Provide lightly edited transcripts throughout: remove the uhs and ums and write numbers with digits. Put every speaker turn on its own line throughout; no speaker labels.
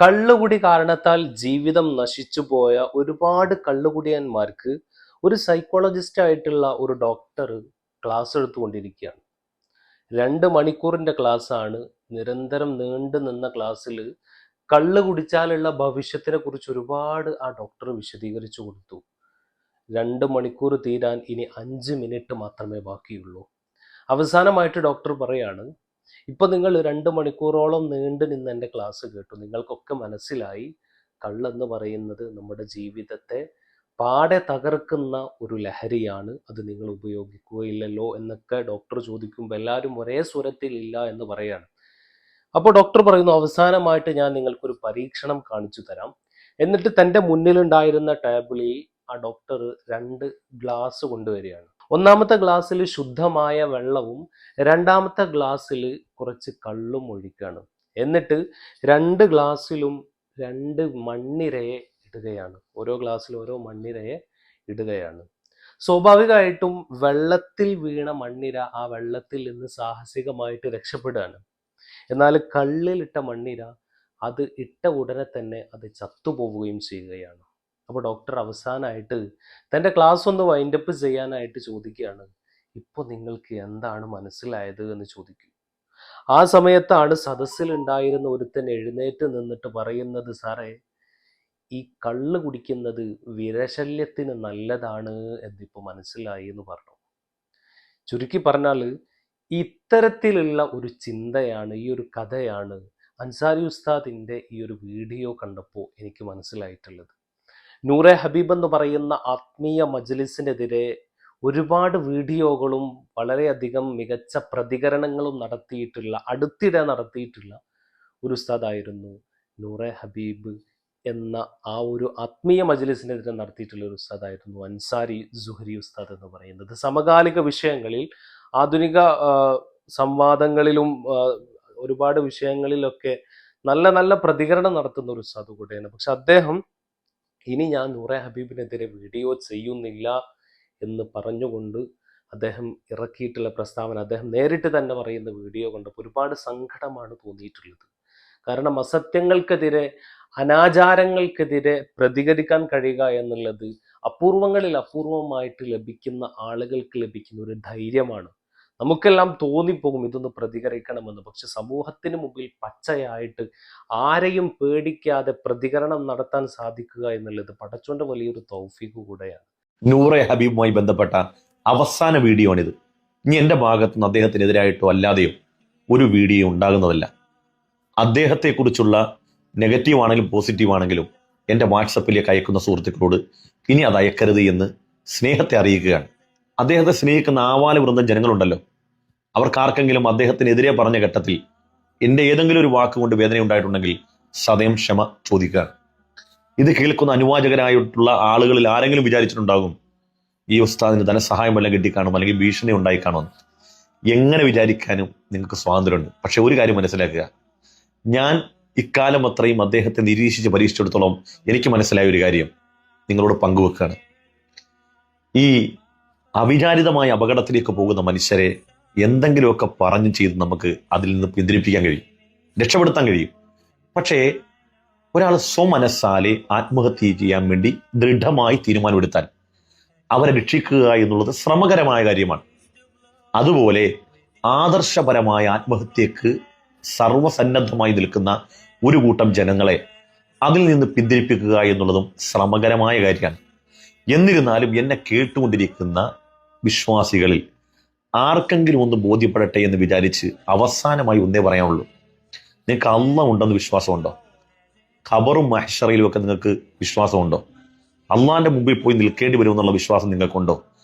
കള്ളുകുടി കാരണത്താൽ ജീവിതം നശിച്ചുപോയ ഒരുപാട് കള്ളുകുടിയന്മാർക്ക് ഒരു സൈക്കോളജിസ്റ്റ് ആയിട്ടുള്ള ഒരു ഡോക്ടർ ക്ലാസ് എടുത്തുകൊണ്ടിരിക്കുകയാണ്. 2 മണിക്കൂറിന്റെ ക്ലാസ്സാണ്. നിരന്തരം നീണ്ടു നിന്ന ക്ലാസ്സിൽ കള്ള് കുടിച്ചാലുള്ള ഭവിഷ്യത്തിനെ കുറിച്ച് ഒരുപാട് ആ ഡോക്ടർ വിശദീകരിച്ചു കൊടുത്തു. 2 മണിക്കൂർ തീരാൻ ഇനി 5 മിനിറ്റ് മാത്രമേ ബാക്കിയുള്ളൂ. അവസാനമായിട്ട് ഡോക്ടർ പറയാണ്, ഇപ്പൊ നിങ്ങൾ 2 മണിക്കൂറോളം നീണ്ടു നിന്ന് എൻ്റെ ക്ലാസ് കേട്ടു. നിങ്ങൾക്കൊക്കെ മനസ്സിലായി കള്ളെന്ന് പറയുന്നത് നമ്മുടെ ജീവിതത്തെ പാടെ തകർക്കുന്ന ഒരു ലഹരിയാണ്. അത് നിങ്ങൾ ഉപയോഗിക്കുകയില്ലല്ലോ എന്നൊക്കെ ഡോക്ടർ ചോദിക്കുമ്പോൾ എല്ലാവരും ഒരേ സ്വരത്തിൽ ഇല്ല എന്ന് പറയാണ്. അപ്പോൾ ഡോക്ടർ പറയുന്നു, അവസാനമായിട്ട് ഞാൻ നിങ്ങൾക്കൊരു പരീക്ഷണം കാണിച്ചു തരാം. എന്നിട്ട് തൻ്റെ മുന്നിലുണ്ടായിരുന്ന ടേബിളിൽ ആ ഡോക്ടർ 2 ഗ്ലാസ് കൊണ്ടുവരികയാണ്. ഒന്നാമത്തെ ഗ്ലാസ്സിൽ ശുദ്ധമായ വെള്ളവും രണ്ടാമത്തെ ഗ്ലാസ്സിൽ കുറച്ച് കള്ളും ഒഴിക്കുകയാണ്. എന്നിട്ട് 2 ഗ്ലാസ്സിലും 2 മണ്ണിരയെ ഇടുകയാണ്. ഓരോ ഗ്ലാസ്സിലും ഓരോ മണ്ണിരയെ ഇടുകയാണ്. സ്വാഭാവികമായിട്ടും വെള്ളത്തിൽ വീണ മണ്ണിര ആ വെള്ളത്തിൽ നിന്ന് സാഹസികമായിട്ട് രക്ഷപ്പെടുകയാണ്. എന്നാൽ കള്ളിലിട്ട മണ്ണിര അത് ഇട്ട ഉടനെ തന്നെ അത് ചത്തുപോവുകയും ചെയ്യുകയാണ്. അപ്പോൾ ഡോക്ടർ അവസാനമായിട്ട് തൻ്റെ ക്ലാസ് ഒന്ന് വൈൻഡപ്പ് ചെയ്യാനായിട്ട് ചോദിക്കുകയാണ്, ഇപ്പോൾ നിങ്ങൾക്ക് എന്താണ് മനസ്സിലായത് എന്ന് ചോദിക്കും. ആ സമയത്താണ് സദസ്സിലുണ്ടായിരുന്ന ഒരുത്തൻ എഴുന്നേറ്റ് നിന്നിട്ട് പറയുന്നത്, സാറേ, ഈ കള്ള് കുടിക്കുന്നത് വിരശല്യത്തിന് നല്ലതാണ് എന്നിപ്പോൾ മനസ്സിലായി എന്ന് പറഞ്ഞു. ചുരുക്കി പറഞ്ഞാൽ ഇത്തരത്തിലുള്ള ഒരു ചിന്തയാണ്, ഈ ഒരു കഥയാണ് അൻസാരി ഉസ്താദിൻ്റെ ഈ ഒരു വീഡിയോ കണ്ടപ്പോൾ എനിക്ക് മനസ്സിലായിട്ടുള്ളത്. നൂറെ ഹബീബ് എന്ന് പറയുന്ന ആത്മീയ മജ്ലിസിനെതിരെ ഒരുപാട് വീഡിയോകളും വളരെയധികം മികച്ച പ്രതികരണങ്ങളും അടുത്തിടെ നടത്തിയിട്ടുള്ള ഒരു ഉസ്താദായിരുന്നു നൂറെ ഹബീബ് എന്ന ആ ഒരു ആത്മീയ മജ്ലിസിനെതിരെ നടത്തിയിട്ടുള്ള ഒരു ഉസ്താദായിരുന്നു അൻസാരി സുഹരി ഉസ്താദ് എന്ന് പറയുന്നത്. സമകാലിക വിഷയങ്ങളിൽ, ആധുനിക സംവാദങ്ങളിലും ഒരുപാട് വിഷയങ്ങളിലൊക്കെ നല്ല നല്ല പ്രതികരണം നടത്തുന്ന ഒരു ഉസ്താദ് കൂടെയാണ്. പക്ഷെ അദ്ദേഹം ഇനി ഞാൻ നൂറെ ഹബീബിനെതിരെ വീഡിയോ ചെയ്യുന്നില്ല എന്ന് പറഞ്ഞുകൊണ്ട് അദ്ദേഹം ഇറക്കിയിട്ടുള്ള പ്രസ്താവന, അദ്ദേഹം നേരിട്ട് തന്നെ പറയുന്ന വീഡിയോ കണ്ടപ്പോൾ ഒരുപാട് സങ്കടമാണ് തോന്നിയിട്ടുള്ളത്. കാരണം അസത്യങ്ങൾക്കെതിരെ, അനാചാരങ്ങൾക്കെതിരെ പ്രതികരിക്കാൻ കഴിയുക എന്നുള്ളത് അപൂർവങ്ങളിൽ അപൂർവമായിട്ട് ലഭിക്കുന്ന ആളുകൾക്ക് ലഭിക്കുന്ന ഒരു ധൈര്യമാണ്. നമുക്കെല്ലാം തോന്നിപ്പോകും ഇതൊന്ന് പ്രതികരിക്കണമെന്ന്. പക്ഷെ സമൂഹത്തിന് മുമ്പിൽ പച്ചയായിട്ട് ആരെയും പേടിക്കാതെ പ്രതികരണം നടത്താൻ സാധിക്കുക എന്നുള്ളത് പടച്ചോന്റെ വലിയൊരു തൗഫീഖ് കൂടെയാണ്.
നൂറെ ഹബീബുമായി ബന്ധപ്പെട്ട അവസാന വീഡിയോ ആണിത്. ഇനി എൻ്റെ ഭാഗത്തുനിന്ന് അദ്ദേഹത്തിനെതിരായിട്ടോ അല്ലാതെയോ ഒരു വീഡിയോ ഉണ്ടാകുന്നതല്ല. അദ്ദേഹത്തെക്കുറിച്ചുള്ള നെഗറ്റീവ് ആണെങ്കിലും പോസിറ്റീവ് ആണെങ്കിലും എൻ്റെ വാട്സപ്പിലേക്ക് അയക്കുന്ന സുഹൃത്തുക്കളോട് ഇനി അത് അയക്കരുത് എന്ന് സ്നേഹത്തെ അറിയിക്കുകയാണ്. അദ്ദേഹത്തെ സ്നേഹിക്കുന്ന ആവാല വൃന്ദം ജനങ്ങളുണ്ടല്ലോ, അവർക്കാർക്കെങ്കിലും അദ്ദേഹത്തിനെതിരെ പറഞ്ഞ ഘട്ടത്തിൽ എൻ്റെ ഏതെങ്കിലും ഒരു വാക്കുകൊണ്ട് വേദന ഉണ്ടായിട്ടുണ്ടെങ്കിൽ സദയം ക്ഷമ ചോദിക്കുകയാണ്. ഇത് കേൾക്കുന്ന അനുവാചകരായിട്ടുള്ള ആളുകളിൽ ആരെങ്കിലും വിചാരിച്ചിട്ടുണ്ടാകും ഈ ഉസ്താദിന് ധനസഹായം വല്ലതും കിട്ടിക്കാണും അല്ലെങ്കിൽ ഭീഷണി ഉണ്ടായിക്കാണുമെന്ന്. എങ്ങനെ വിചാരിക്കാനും നിങ്ങൾക്ക് സ്വാതന്ത്ര്യമുണ്ട്. പക്ഷെ ഒരു കാര്യം മനസ്സിലാക്കുക, ഞാൻ ഇക്കാലം അത്രയും അദ്ദേഹത്തെ നിരീക്ഷിച്ച് പരീക്ഷിച്ചിടത്തോളം എനിക്ക് മനസ്സിലായ ഒരു കാര്യം നിങ്ങളോട് പങ്കുവെക്കുകയാണ്. ഈ അവിചാരിതമായ അപകടത്തിലേക്ക് പോകുന്ന മനുഷ്യരെ എന്തെങ്കിലുമൊക്കെ പറഞ്ഞു ചെയ്ത് നമുക്ക് അതിൽ നിന്ന് പിന്തിരിപ്പിക്കാൻ കഴിയും, രക്ഷപ്പെടുത്താൻ കഴിയും. പക്ഷേ ഒരാൾ സ്വമനസ്സാലെ ആത്മഹത്യ ചെയ്യാൻ വേണ്ടി ദൃഢമായി തീരുമാനമെടുത്താൽ അവരെ രക്ഷിക്കുക എന്നുള്ളത് ശ്രമകരമായ കാര്യമാണ്. അതുപോലെ ആദർശപരമായ ആത്മഹത്യക്ക് സർവസന്നദ്ധമായി നിൽക്കുന്ന ഒരു കൂട്ടം ജനങ്ങളെ അതിൽ നിന്ന് പിന്തിരിപ്പിക്കുക എന്നുള്ളതും ശ്രമകരമായ കാര്യമാണ്. എന്നിരുന്നാലും എന്നെ കേട്ടുകൊണ്ടിരിക്കുന്ന വിശ്വാസികളിൽ ആർക്കെങ്കിലും ഒന്ന് ബോധ്യപ്പെടട്ടെ എന്ന് വിചാരിച്ച് അവസാനമായി ഒന്നേ പറയാനുള്ളൂ. നിങ്ങൾക്ക് അല്ലാഹ് ഉണ്ടെന്ന് വിശ്വാസമുണ്ടോ? ഖബറും മഹ്ശറയിലും ഒക്കെ നിങ്ങൾക്ക് വിശ്വാസമുണ്ടോ? അള്ളാഹിന്റെ മുമ്പിൽ പോയി നിൽക്കേണ്ടി വരുമെന്നുള്ള വിശ്വാസം നിങ്ങൾക്കുണ്ടോ?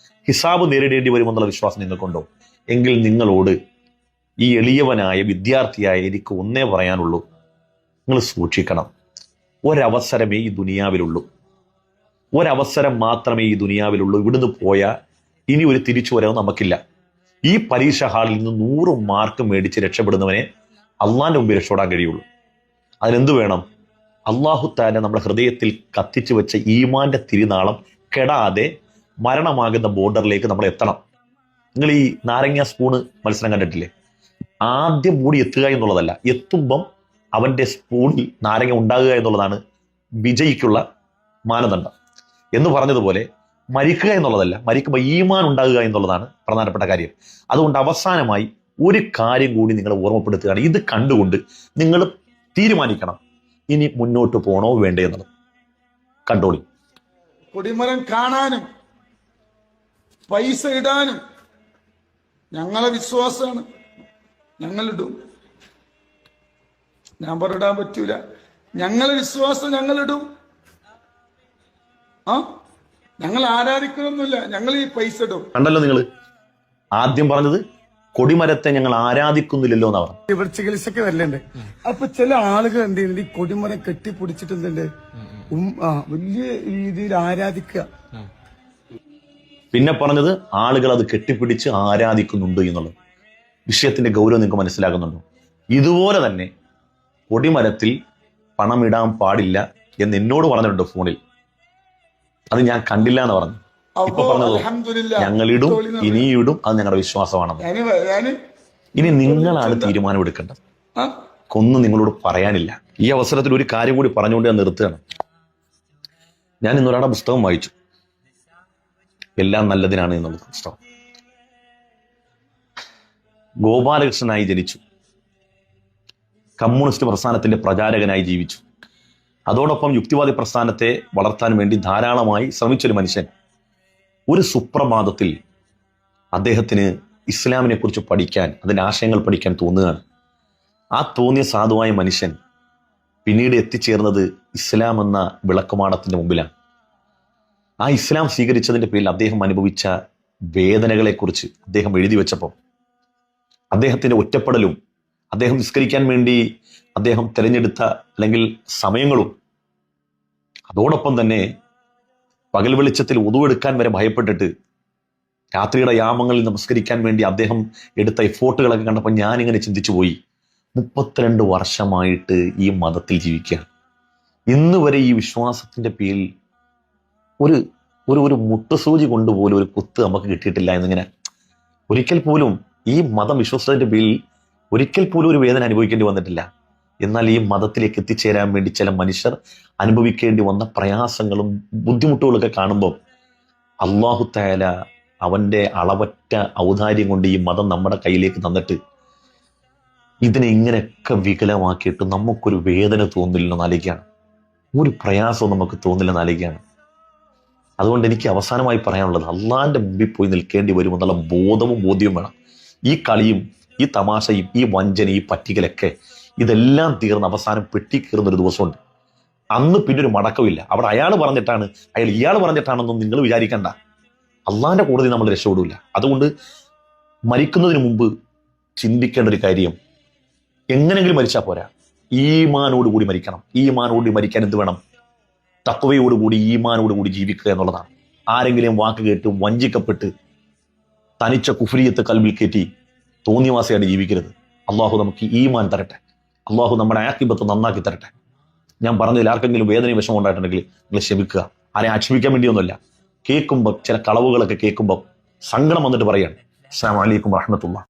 ഹിസാബ് നേരിടേണ്ടി വരുമെന്നുള്ള വിശ്വാസം നിങ്ങൾക്കുണ്ടോ? എങ്കിൽ നിങ്ങളോട് ഈ എളിയവനായ വിദ്യാർത്ഥിയായ എനിക്ക് ഒന്നേ പറയാനുള്ളൂ, നിങ്ങൾ സൂക്ഷിക്കണം. ഒരവസരമേ ഈ ദുനിയാവിലുള്ളൂ, ഒരവസരം മാത്രമേ ഈ ദുനിയാവിലുള്ളൂ. ഇവിടുന്ന് പോയാൽ ഇനി ഒരു തിരിച്ചു വരവ് നമുക്കില്ല. ഈ പരീക്ഷ ഹാളിൽ നിന്ന് 100 മാർക്ക് മേടിച്ച് രക്ഷപ്പെടുന്നവനെ അള്ളാഹിന്റെ മുമ്പിൽ രക്ഷപ്പെടാൻ കഴിയുള്ളൂ. അതിനെന്ത് വേണം? അള്ളാഹു തആല നമ്മുടെ ഹൃദയത്തിൽ കത്തിച്ചു വെച്ച ഈമാന്റെ തിരുനാളം കെടാതെ മരണമാകുന്ന ബോർഡറിലേക്ക് നമ്മൾ എത്തണം. നിങ്ങൾ ഈ നാരങ്ങ സ്പൂണ് മത്സരം കണ്ടിട്ടില്ലേ? ആദ്യം മൂടി എത്തുക എന്നുള്ളതല്ല, എത്തുമ്പം അവൻ്റെ സ്പൂണിൽ നാരങ്ങ ഉണ്ടാകുക എന്നുള്ളതാണ് വിജയിക്കുള്ള മാനദണ്ഡം. എന്ന് പറഞ്ഞതുപോലെ മരിക്കുക എന്നുള്ളതല്ല, മരിക്കുമ്പോൾ ഈമാൻ ഉണ്ടാകുക എന്നുള്ളതാണ് പ്രധാനപ്പെട്ട കാര്യം. അതുകൊണ്ട് അവസാനമായി ഒരു കാര്യം കൂടി നിങ്ങളെ ഓർമ്മപ്പെടുത്തുകയാണ്. ഇത് കണ്ടുകൊണ്ട് നിങ്ങൾ തീരുമാനിക്കണം ഇനി മുന്നോട്ട് പോകണോ വേണ്ടേ എന്നുള്ളത്. കണ്ടോളി.
കൊടിമരം കാണാനും പൈസ ഇടാനും ഞങ്ങളെ വിശ്വാസമാണ്. ഞങ്ങളിടും. ഞാൻ പറഞ്ഞിടാൻ പറ്റൂല. ഞങ്ങളെ വിശ്വാസം ഞങ്ങളിടും. ഞങ്ങൾ ആരാധിക്കണമെന്നില്ല, ഞങ്ങൾ ഈ പൈസ ഇടും.
കണ്ടല്ലോ നിങ്ങൾ ആദ്യം പറഞ്ഞത് കൊടിമരത്തെ ഞങ്ങൾ ആരാധിക്കുന്നില്ലല്ലോ എന്നാ പറഞ്ഞു.
ഇവിടെ ചികിത്സക്ക് വരലുണ്ട്. അപ്പൊ ചില ആളുകൾ എന്ത് ചെയ്യുന്നുണ്ട്, ഈ കൊടിമരം കെട്ടിപ്പിടിച്ചിട്ട് എന്തുണ്ട് വലിയ രീതിയിൽ ആരാധിക്കുക.
പിന്നെ പറഞ്ഞത് ആളുകൾ അത് കെട്ടിപ്പിടിച്ച് ആരാധിക്കുന്നുണ്ട് എന്നുള്ളത്. വിഷയത്തിന്റെ ഗൗരവം നിങ്ങൾക്ക് മനസ്സിലാകുന്നുണ്ടോ? ഇതുപോലെ തന്നെ കൊടിമരത്തിൽ പണമിടാൻ പാടില്ല എന്ന് എന്നോട് പറഞ്ഞിട്ടുണ്ട് ഫോണിൽ. അത് ഞാൻ കണ്ടില്ല എന്ന് പറഞ്ഞു. ഇപ്പൊ പറഞ്ഞതോ ഞങ്ങളിടും, ഇനിയിടും, അത് ഞങ്ങളുടെ വിശ്വാസമാണെന്ന്. ഇനി നിങ്ങളാണ് തീരുമാനം എടുക്കേണ്ടത്. ഒന്നും നിങ്ങളോട് പറയാനില്ല. ഈ അവസരത്തിൽ ഒരു കാര്യം കൂടി പറഞ്ഞുകൊണ്ട് ഞാൻ നിർത്തുകയാണ്. ഞാൻ ഇന്നൊരാളുടെ പുസ്തകം വായിച്ചു, എല്ലാം നല്ലതിനാണ് എന്നുള്ള പുസ്തകം. ഗോപാലകൃഷ്ണനായി ജനിച്ചു, കമ്മ്യൂണിസ്റ്റ് പ്രസ്ഥാനത്തിന്റെ പ്രചാരകനായി ജീവിച്ചു. അതോടൊപ്പം യുക്തിവാദി പ്രസ്ഥാനത്തെ വളർത്താൻ വേണ്ടി ധാരാളമായി ശ്രമിച്ചൊരു മനുഷ്യൻ ഒരു സുപ്രഭാതത്തിൽ അദ്ദേഹത്തിന് ഇസ്ലാമിനെ കുറിച്ച് പഠിക്കാൻ, അതിൻ്റെ ആശയങ്ങൾ പഠിക്കാൻ തോന്നുകയാണ്. ആ തോന്നിയ സാധുവായ മനുഷ്യൻ പിന്നീട് എത്തിച്ചേർന്നത് ഇസ്ലാം എന്ന വിളക്കുമാടത്തിന്റെ മുമ്പിലാണ്. ആ ഇസ്ലാം സ്വീകരിച്ചതിന്റെ പേരിൽ അദ്ദേഹം അനുഭവിച്ച വേദനകളെക്കുറിച്ച് അദ്ദേഹം എഴുതി വെച്ചപ്പോൾ അദ്ദേഹത്തിന്റെ ഒറ്റപ്പെടലും അദ്ദേഹം നിസ്കരിക്കാൻ വേണ്ടി അദ്ദേഹം തിരഞ്ഞെടുത്ത അല്ലെങ്കിൽ സമയങ്ങളും, അതോടൊപ്പം തന്നെ പകൽ വെളിച്ചത്തിൽ ഉതുവെടുക്കാൻ വരെ ഭയപ്പെട്ടിട്ട് രാത്രിയുടെ യാമങ്ങളിൽ നമസ്കരിക്കാൻ വേണ്ടി അദ്ദേഹം എടുത്ത എഫോർട്ടുകളൊക്കെ കണ്ടപ്പോൾ ഞാനിങ്ങനെ ചിന്തിച്ചു പോയി. 32 വർഷമായിട്ട് ഈ മതത്തിൽ ജീവിക്കുകയാണ്. ഇന്ന് വരെ ഈ വിശ്വാസത്തിന്റെ പേരിൽ ഒരു ഒരു ഒരു മുട്ടുസൂചി കൊണ്ടുപോലും ഒരു കുത്ത് നമുക്ക് കിട്ടിയിട്ടില്ല എന്നിങ്ങനെ ഒരിക്കൽ പോലും ഈ മതം വിശ്വസിച്ചതിന്റെ പേരിൽ ഒരിക്കൽ പോലും ഒരു വേദന അനുഭവിക്കേണ്ടി വന്നിട്ടില്ല. എന്നാൽ ഈ മതത്തിലേക്ക് എത്തിച്ചേരാൻ വേണ്ടി ചില മനുഷ്യർ അനുഭവിക്കേണ്ടി വന്ന പ്രയാസങ്ങളും ബുദ്ധിമുട്ടുകളൊക്കെ കാണുമ്പോൾ അല്ലാഹു തആല അവന്റെ അളവറ്റ ഔദാര്യം കൊണ്ട് ഈ മതം നമ്മുടെ കയ്യിലേക്ക് തന്നിട്ട് ഇതിനെ ഇങ്ങനെയൊക്കെ വികലമാക്കിയിട്ട് നമുക്കൊരു വേദന തോന്നില്ലെന്ന് ആലോചിക്കുകയാണ്, ഒരു പ്രയാസവും നമുക്ക് തോന്നില്ലെന്ന് ആലോചിക്കുകയാണ്. അതുകൊണ്ട് എനിക്ക് അവസാനമായി പറയാനുള്ളത്, അള്ളാഹിന്റെ മുമ്പിൽ പോയി നിൽക്കേണ്ടി വരുമെന്നുള്ള ബോധവും ബോധ്യവും വേണം. ഈ കളിയും ഈ തമാശയും ഈ വഞ്ചനയും ഈ പറ്റിക്കലൊക്കെ ഇതെല്ലാം തീർന്ന് അവസാനം പെട്ടി കീറുന്നൊരു ദിവസമുണ്ട്. അന്ന് പിന്നെ ഒരു മടക്കമില്ല. അവിടെ അയാൾ പറഞ്ഞിട്ടാണ്, ഇയാൾ പറഞ്ഞിട്ടാണെന്നും നിങ്ങൾ വിചാരിക്കണ്ട. അള്ളാഹിന്റെ കോടതി നമ്മൾ രക്ഷപ്പെടില്ല. അതുകൊണ്ട് മരിക്കുന്നതിന് മുമ്പ് ചിന്തിക്കേണ്ട ഒരു കാര്യം, എങ്ങനെങ്കിലും മരിച്ചാൽ പോരാ, ഈമാനോടുകൂടി മരിക്കണം. ഈമാനോടുകൂടി മരിക്കാൻ എന്ത് വേണം? തഖ്വയോടുകൂടി ഈമാനോടുകൂടി ജീവിക്കുക എന്നുള്ളതാണ്. ആരെങ്കിലും വാക്ക് കേട്ട് വഞ്ചിക്കപ്പെട്ട് തനിച്ച കുഫ്രിയത്ത് കൽബിൽ കയറ്റി തോന്നിവാസിയായിട്ട് ജീവിക്കരുത്. അള്ളാഹു നമുക്ക് ഈമാൻ തരട്ടെ. അള്ളാഹു നമ്മുടെ ആഖിബത്ത് നന്നാക്കി തരട്ടെ. ഞാൻ പറഞ്ഞതിൽ ആർക്കെങ്കിലും വേദനയും വിഷമം ഉണ്ടായിട്ടുണ്ടെങ്കിൽ നിങ്ങൾ ക്ഷമിക്കുക. ആരെയും ആക്ഷേപിക്കാൻ വേണ്ടിയൊന്നുമല്ല. കേൾക്കുമ്പോൾ ചില കളവുകളൊക്കെ കേൾക്കുമ്പോൾ സങ്കടം വന്നിട്ട് പറയാണ്. അസ്സലാമു അലൈക്കും വറഹ്മത്തുള്ളാഹി.